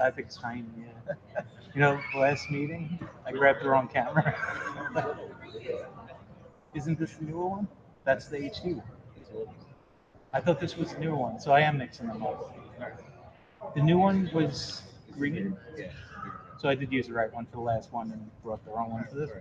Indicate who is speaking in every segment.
Speaker 1: I think it's tiny, yeah. You know, last meeting, I grabbed the wrong camera. Isn't this the newer one? That's the HD one. I thought this was the newer one, so I am mixing them up. The new one was green, so I did use the right one for the last one and brought the wrong one for this.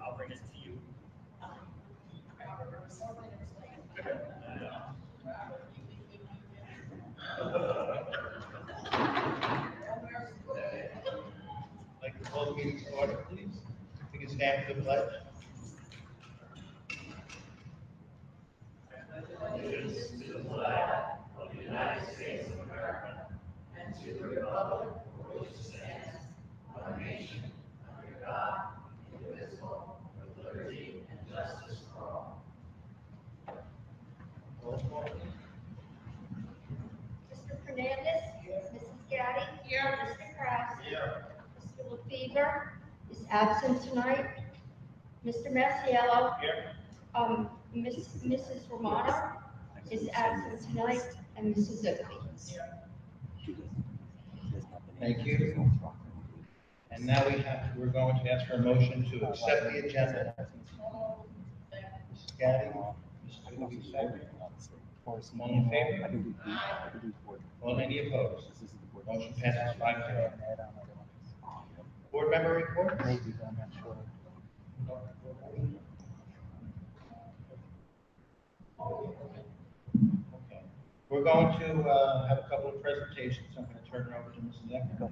Speaker 2: I'll bring it to you.
Speaker 3: Like to call the meeting to order, please. We can stand for the pledge.
Speaker 2: Allegiance to the flag of the United States of America and to the republic for which it stands, one nation, under God, indivisible, with liberty and justice for all.
Speaker 4: Mr. Fernandez? Mrs. Gaddy? Here. Mr. Kraus?
Speaker 3: Here.
Speaker 4: Mr. LaFever is absent tonight. Mr. Masiello?
Speaker 3: Here.
Speaker 4: Mrs. Romano is absent tonight, and Mrs. Zippi.
Speaker 3: Thank you. And now we're going to ask for a motion to accept the agenda. Mrs. Gaddy, Mr. Cookie, second. All in favor? All any opposed? Motion passes 5-0. Board member report?
Speaker 1: Maybe, but I'm not sure.
Speaker 3: Okay. We're going to have a couple of presentations. I'm going to turn it over to Mrs. Eckert.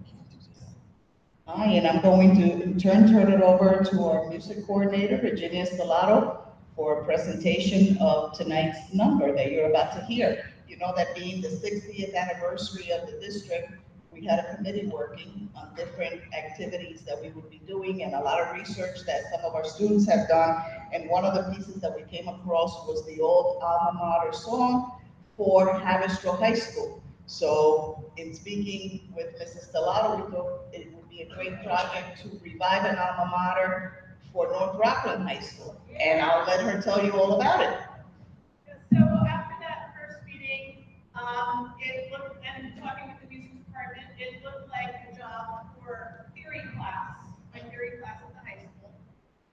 Speaker 5: Hi, and I'm going to turn it over to our music coordinator, Virginia Stellato, for a presentation of tonight's number that you're about to hear. You know that being the 60th anniversary of the district, we had a committee working on different activities that we would be doing and a lot of research that some of our students have done. And one of the pieces that we came across was the old alma mater song for Haverstraw High School. So in speaking with Mrs. Stellato, we thought it would be a great project to revive an alma mater for North Rockland High School. And I'll let her tell you all about it.
Speaker 6: So after that first meeting, it looked, and talking with the music department, it looked like a job for theory class, my theory class at the high school.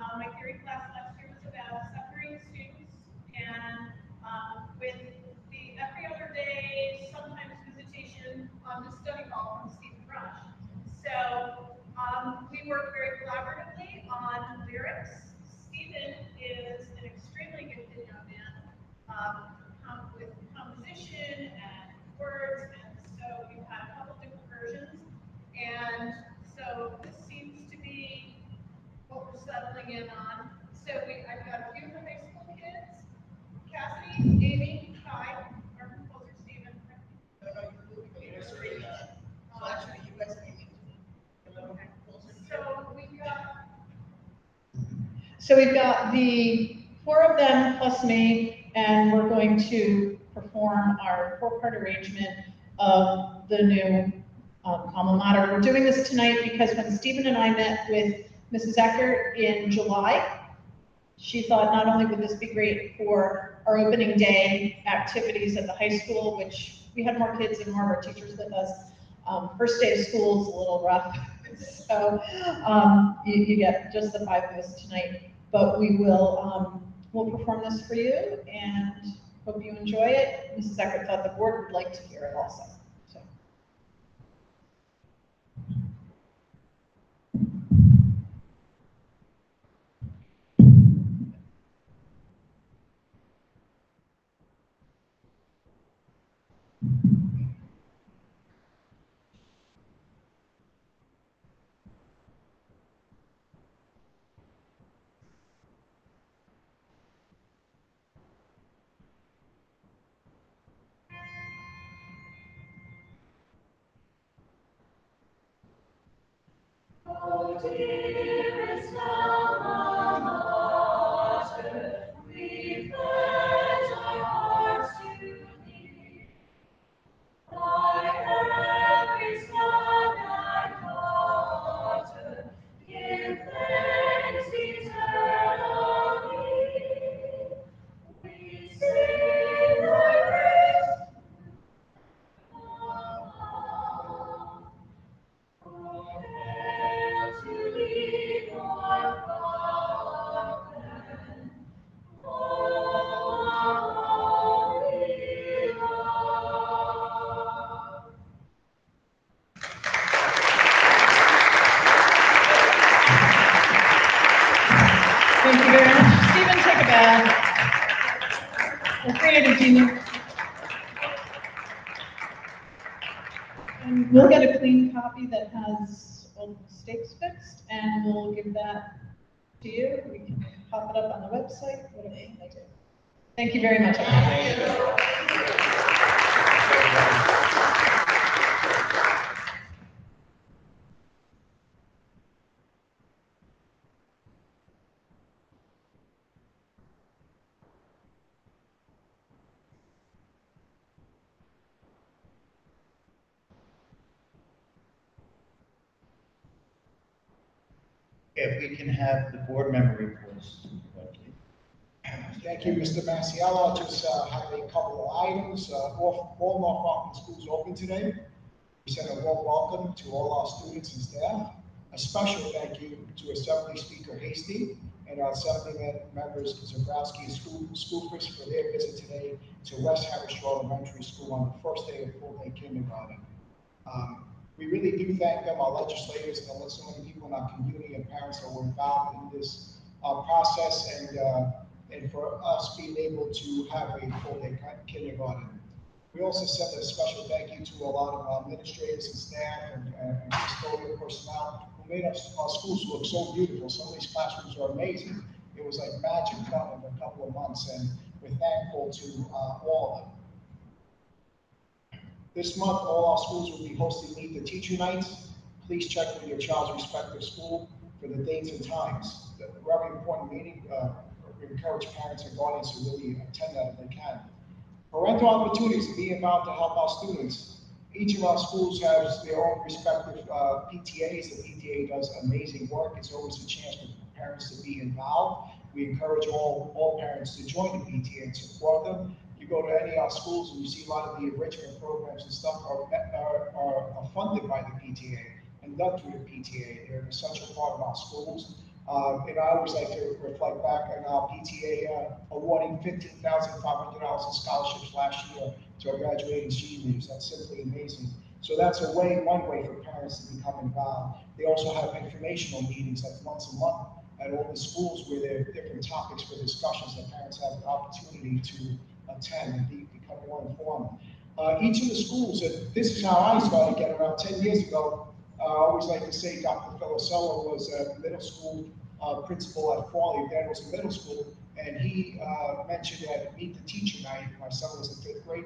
Speaker 6: My theory class last year was about separating students, and with the every other day, sometimes visitation on the study hall from Stephen Rush. So we worked very collaboratively on lyrics. Stephen is an extremely gifted young man with composition and words, and so we've had a couple different versions. And so this seems to be what we're settling in on. So I've got a few of the high school kids, Cassidy, Amy, Kai, our composer Stephen.
Speaker 5: So actually, you guys can meet.
Speaker 6: Okay. So we've got the 4 of them plus me, and we're going to perform our 4-part arrangement of the new alma mater. We're doing this tonight because when Stephen and I met with Mrs. Eckert in July, she thought not only would this be great for our opening day activities at the high school, which we had more kids and more of our teachers with us. First day of school is a little rough So, you get just the 5 minutes tonight, but we'll perform this for you and hope you enjoy it. Mrs. Eckert thought the board would like to hear it also, so.
Speaker 2: Oh, dearest alma mater, we pledge our hearts to thee. Thy every son and daughter, give thanks eternally. We sing thy praise. Oh, hail to thee, Lord Father. Oh, holy Lord.
Speaker 6: Thank you very much. Stephen, take a bow. We're creative genius. And we'll get a clean copy that has all the mistakes fixed, and we'll give that to you. We can pop it up on the website, whatever you like to. Thank you very much.
Speaker 3: If we can have the board member reports.
Speaker 7: Thank you, Mr. Masiello. I just have a couple of items. All North Rockland schools open today. We send a warm welcome to all our students and staff. A special thank you to Assembly Speaker Hasty and our Assembly members Zabrowski and Scoopers for their visit today to West Harris Elementary School on the first day of full-day kindergarten. We really do thank them, our legislators, and so many people in our community and parents that were involved in this process and for us being able to have a full-day kindergarten. We also send a special thank you to a lot of our administrators and staff and custodial personnel who made our schools look so beautiful. Some of these classrooms are amazing. It was like magic done in a couple of months, and we're thankful to all of them. This month, all our schools will be hosting Meet the Teacher Nights. Please check with your child's respective school for the dates and times. A very important meeting. We encourage parents and guardians to really attend that if they can. Parental opportunities to be involved to help our students. Each of our schools has their own respective PTAs. The PTA does amazing work. It's always a chance for parents to be involved. We encourage all parents to join the PTA and support them. You go to any of our schools and you see a lot of the enrichment programs and stuff are funded by the PTA and done through the PTA. They're an essential part of our schools. And I always like to reflect back on our PTA awarding $15,500 in scholarships last year to our graduating seniors. That's simply amazing. So that's one way for parents to become involved. They also have informational meetings like once a month at all the schools where there are different topics for discussions that parents have the opportunity to attend and become more informed. Each of the schools, and this is how I started again around 10 years ago. I always like to say Dr. Filicello was a middle school principal at Farley. Then was a middle school, and he mentioned at Meet the Teacher Night, my son was in 5th grade,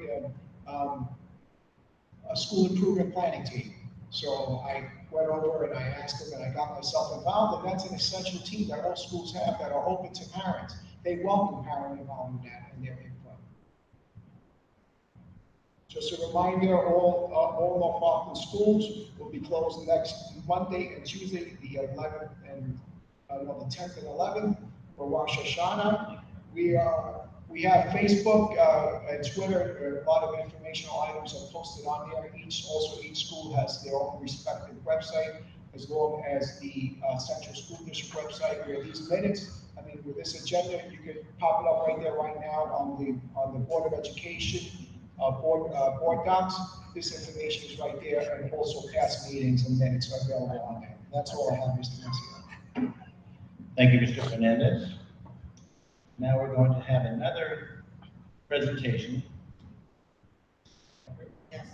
Speaker 7: a school improvement planning team. So I went over and I asked him, and I got myself involved, and that's an essential team that all schools have that are open to parents. They welcome parent involvement in that and their input. Just a reminder, all North Rockland schools will be closed next Monday and Tuesday, the 11th and the 10th and 11th for Rosh Hashanah. We have Facebook and Twitter. A lot of informational items are posted on there. Each school has their own respective website. as long as the Central School District website, where these minutes, I mean, with this agenda, you could pop it up right there right now on the Board of Education board docs. This information is right there, and also past meetings and minutes are available on there. That's all I have, Mr. Mayor.
Speaker 3: Thank you, Mr. Fernandez. Now we're going to have another presentation.
Speaker 5: Yes.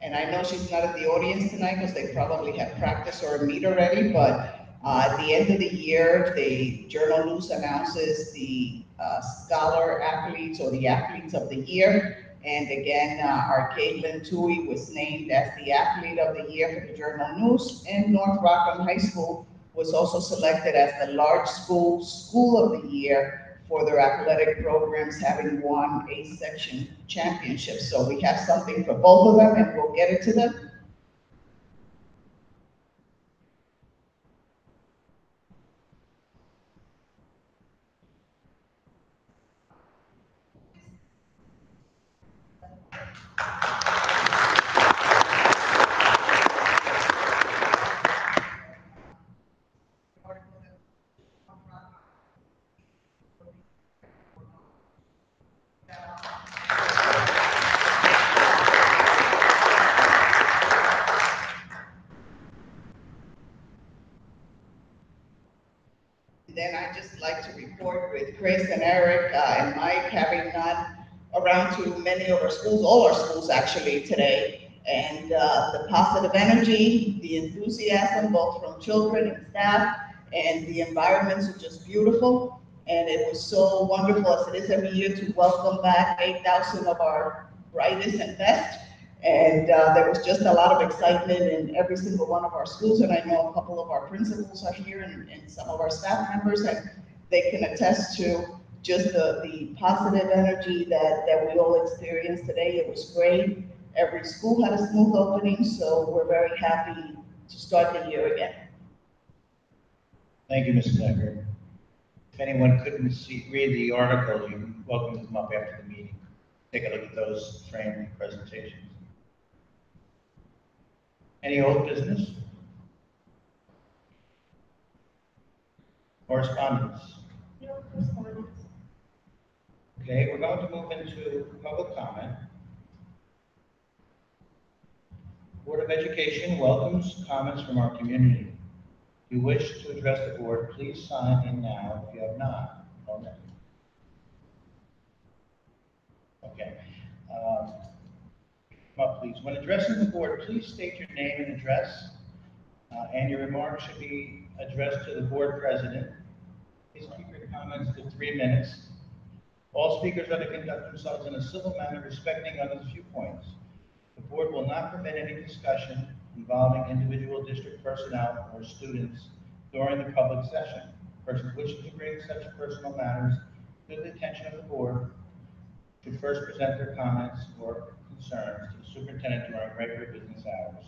Speaker 5: And I know she's not in the audience tonight because they probably have practice or a meet already, but at the end of the year, the Journal News announces the scholar athletes or the athletes of the year. And again, our Caitlin Tui was named as the athlete of the year for the Journal News, and North Rockland High School was also selected as the large school of the year for their athletic programs, having won a section championship. So we have something for both of them, and we'll get it to them. Then I just like to report with Chris and Eric and Mike having gone around to many of our schools, all our schools actually today, and the positive energy, the enthusiasm, both from children and staff, and the environments are just beautiful. And it was so wonderful, as it is every year, to welcome back 8,000 of our brightest and best. And there was just a lot of excitement in every single one of our schools, and I know a couple of our principals are here and some of our staff members, and they can attest to just the positive energy that we all experienced today. It was great. Every school had a smooth opening, so we're very happy to start the year again.
Speaker 3: Thank you, Mrs. Eckert. If anyone couldn't read the article, you're welcome to come up after the meeting. Take a look at those training presentations. Any old business? Correspondence?
Speaker 4: No correspondence.
Speaker 3: Okay, we're going to move into public comment. Board of Education welcomes comments from our community. If you wish to address the board, please sign in now if you have not already. Okay. Come up, please. When addressing the board, please state your name and address, and your remarks should be addressed to the board president. Please keep your comments to 3 minutes. All speakers are to conduct themselves in a civil manner, respecting others' viewpoints. The board will not permit any discussion involving individual district personnel or students during the public session. Persons wishing to bring such personal matters to the attention of the board should first present their comments or concerns to the superintendent during regular business hours.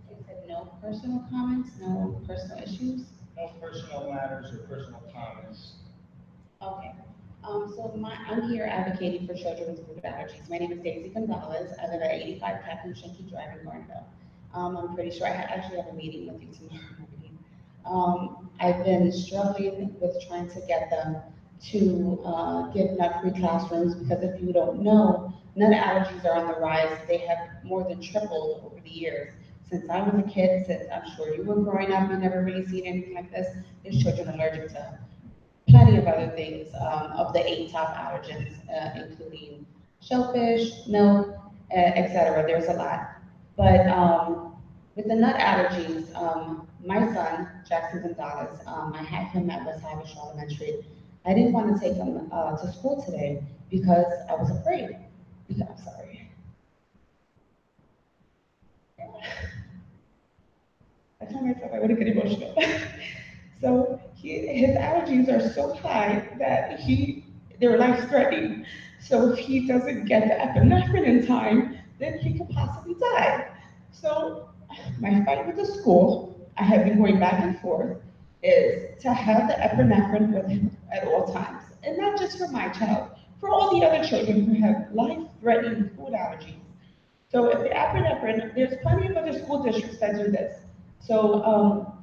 Speaker 2: You said no personal comments, no personal issues?
Speaker 3: No personal matters or personal comments.
Speaker 2: Okay. I'm here advocating for children with food allergies. My name is Daisy Gonzalez. I live at 85 Captain Shinky Drive in Garnville. I'm pretty sure I actually have a meeting with you tomorrow morning. I've been struggling with trying to get them to give nut-free classrooms, because if you don't know, nut allergies are on the rise. They have more than tripled over the years. Since I was a kid, since I'm sure you were growing up, you never really seen anything like this. There's children allergic to plenty of other things, of the 8 top allergens, including shellfish, milk, etc. There's a lot. But with the nut allergies, my son, Jackson Gonzalez, I had him at West Irish Elementary. I didn't want to take him to school today because I was afraid. I'm sorry. I told myself I wouldn't get emotional. So his allergies are so high that they're life-threatening. So if he doesn't get the epinephrine in time, then he could possibly die. So my fight with the school, I have been going back and forth, is to have the epinephrine with him at all times. And not just for my child, for all the other children who have life-threatening food allergies. So if the epinephrine, there's plenty of other school districts that do this. So,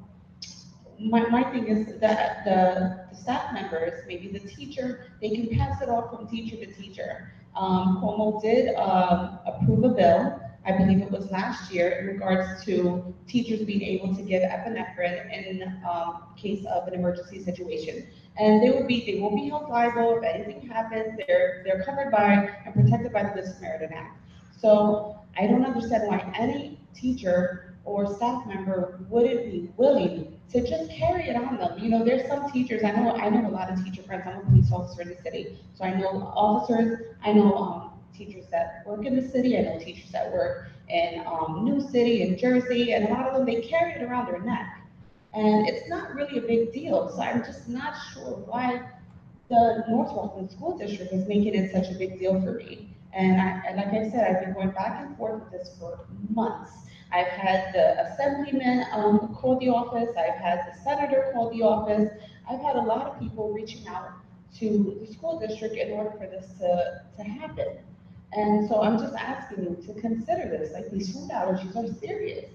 Speaker 2: my thing is that the staff members, maybe the teacher, they can pass it off from teacher to teacher. Cuomo did, approve a bill, I believe it was last year, in regards to teachers being able to give epinephrine in, case of an emergency situation. And they won't be held liable if anything happens, they're covered by and protected by the Good Samaritan Act. So I don't understand why any teacher or staff member wouldn't be willing to just carry it on them. You know, there's some teachers, I know a lot of teacher friends, I'm a police officer in the city, so I know officers, I know, teachers that work in the city, I know teachers that work in, New City in Jersey, and a lot of them, they carry it around their neck. And it's not really a big deal, so I'm just not sure why the North Rockland School District is making it such a big deal for me. And like I said, I've been going back and forth with this for months. I've had the assemblyman call the office, I've had the senator call the office, I've had a lot of people reaching out to the school district in order for this to happen. And so I'm just asking you to consider this, like these food allergies are serious.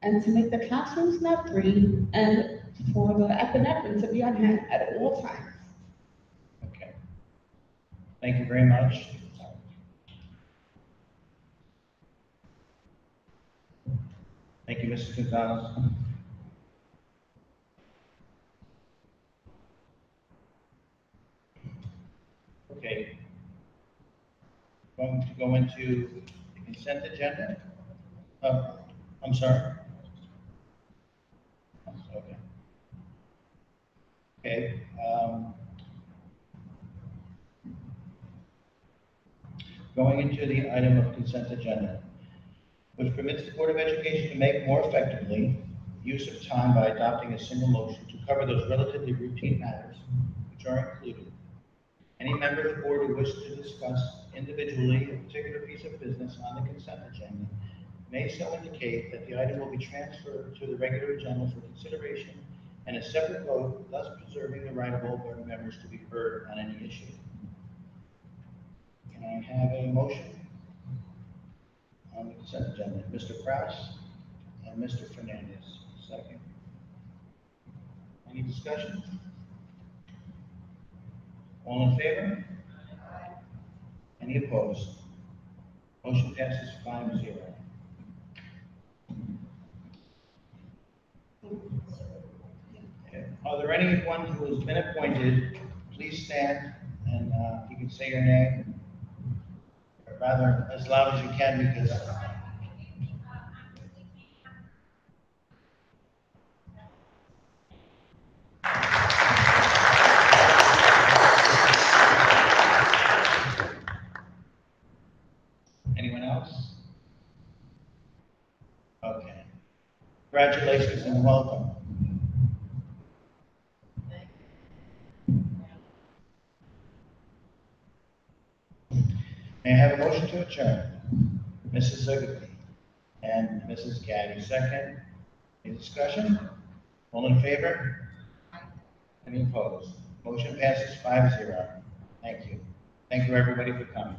Speaker 2: And to make the classrooms not free, and for the epinephrine to be on hand at all times.
Speaker 3: Okay. Thank you very much. Thank you, Mrs. Gonzalez. Okay. Going to go into the consent agenda. I'm sorry. Okay. Okay. Going into the item of consent agenda, which permits the Board of Education to make more effectively use of time by adopting a single motion to cover those relatively routine matters which are included. Any member of the board who wishes to discuss individually a particular piece of business on the consent agenda may so indicate that the item will be transferred to the regular agenda for consideration and a separate vote, thus preserving the right of all board members to be heard on any issue. Can I have a motion on the consent agenda? Mr. Kraus and Mr. Fernandez. Second. Any discussion? All in favor? Any opposed? Motion passes 5-0. Okay. Are there anyone who has been appointed? Please stand and you can say your name, or rather as loud as you can, because anyone else? Okay. Congratulations and welcome. May I have a motion to adjourn? Mrs. Zuckerby and Mrs. Gaddy, second. Any discussion? All in favor? Any opposed? Motion passes 5-0. Thank you. Thank you, everybody, for coming.